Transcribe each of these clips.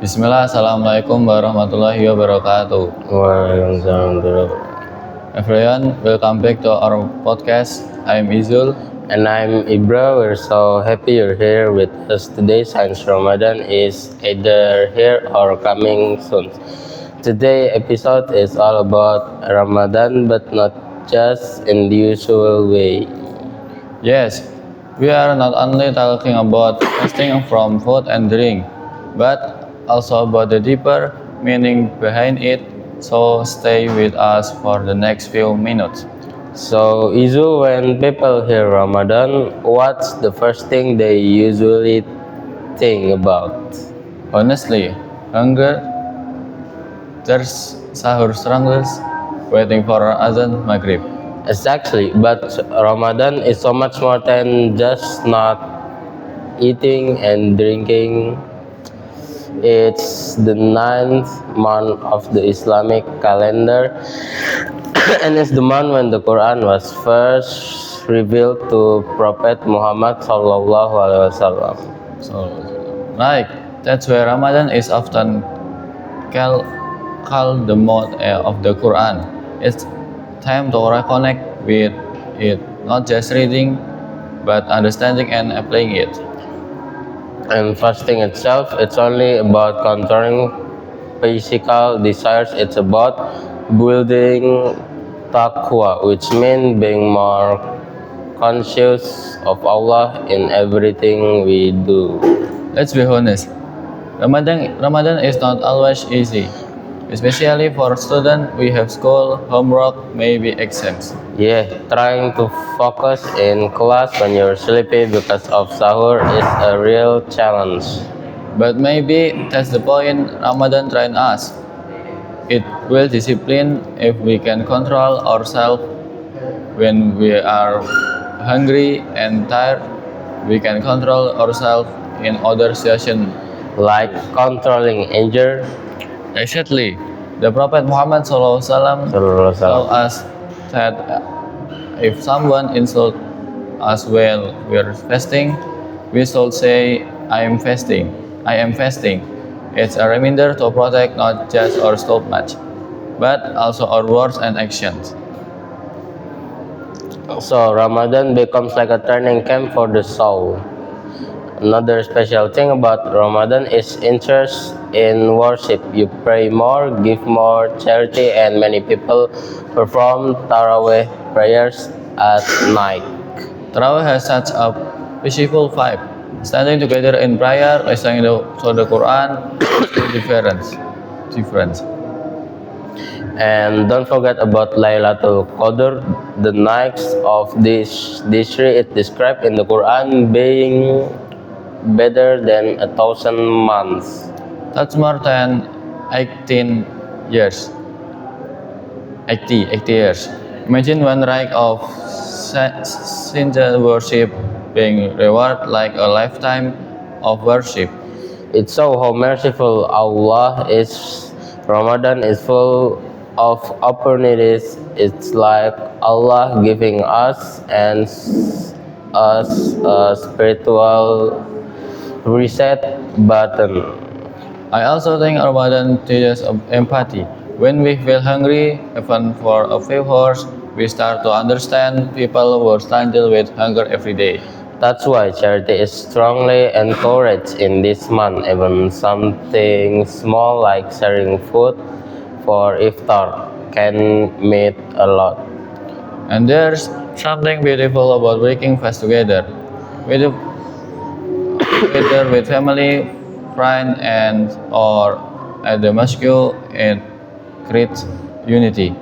Bismillah, Assalamualaikum warahmatullahi wabarakatuh. Waalaikumsalam. Everyone, welcome back to our podcast. I'm Izul. And I'm Ibra. We're so happy you're here with us today since Ramadan is either here or coming soon. Today episode is all about Ramadan, but not just in the usual way. Yes, we are not only talking about fasting from food and drink, but also about the deeper meaning behind it. So stay with us for the next few minutes. So, Izu, when people hear Ramadan, what's the first thing they usually think about? Honestly, hunger, thirst, sahur struggles, waiting for azan maghrib. Exactly, but Ramadan is so much more than just not eating and drinking. It's the 9th month of the Islamic calendar, and it's the month when the Quran was first revealed to Prophet Muhammad Sallallahu Alaihi Wasallam. So, right, that's why Ramadan is often called the month of the Quran. It's time to reconnect with it, not just reading, but understanding and applying it. And fasting itself, it's only about controlling physical desires. It's about building taqwa, which means being more conscious of Allah in everything we do. Let's be honest, Ramadan is not always easy. Especially for students, we have school, homework, maybe exams. Yeah, trying to focus in class when you're sleepy because of sahur is a real challenge. But maybe that's the point Ramadan train us. It will discipline if we can control ourselves when we are hungry and tired. We can control ourselves in other situations. Like controlling anger. Exactly. The Prophet Muhammad SAW told us that if someone insults us while we're fasting, we should say, I am fasting. I am fasting. It's a reminder to protect not just our stomach, but also our words and actions. So Ramadan becomes like a turning camp for the soul. Another special thing about Ramadan is interest in worship. You pray more, give more charity, and many people perform Taraweh prayers at night. Tarawih has such a peaceful vibe. Standing together in prayer, listening to the Quran, is different. And don't forget about Laylatul Qadr, the night of this year. It described in the Quran being better than 1,000 months. That's more than 18 years. 80 years. Imagine one rank of sincere worship being rewarded like a lifetime of worship. It's so how merciful Allah is. Ramadan is full of opportunities. It's like Allah giving us and us a spiritual reset button. I also think Ramadan teaches empathy. When we feel hungry, even for a few hours, we start to understand people who struggle with hunger every day. That's why charity is strongly encouraged in this month. Even something small like sharing food for iftar can mean a lot. And there's something beautiful about breaking fast together. Whether with family, friend, and or at the mosque, it creates unity.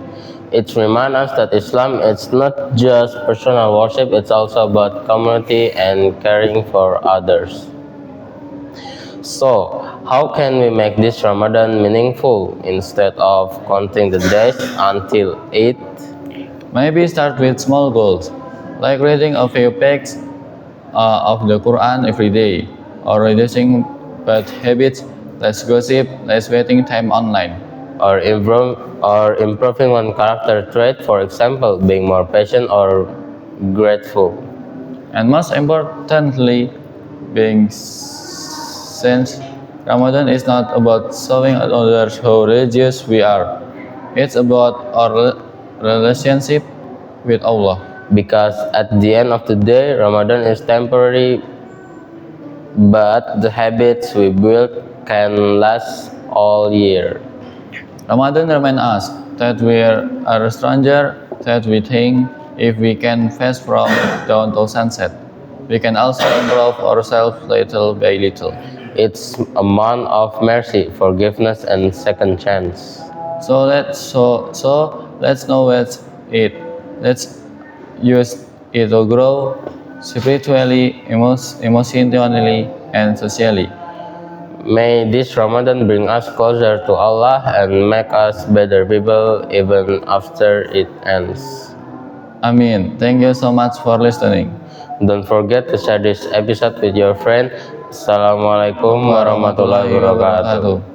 It reminds us that Islam is not just personal worship, it's also about community and caring for others. So, how can we make this Ramadan meaningful instead of counting the days until Eid? Maybe start with small goals, like reading a few pages of the Quran every day, or reducing bad habits, less gossip, less waiting time online. Or improving one character trait, for example, being more patient or grateful. And most importantly, being Ramadan is not about showing others how religious we are. It's about our relationship with Allah. Because at the end of the day, Ramadan is temporary, but the habits we build can last all year. Ramadan reminds us that we are a stranger, that we think if we can fast from dawn to sunset, we can also improve ourselves little by little. It's a month of mercy, forgiveness, and second chance. So let's know what's it. Let's use it to grow spiritually, emotionally, and socially. May this Ramadan bring us closer to Allah and make us better people even after it ends. Amin. Thank you so much for listening. Don't forget to share this episode with your friend. Assalamualaikum warahmatullahi wabarakatuh.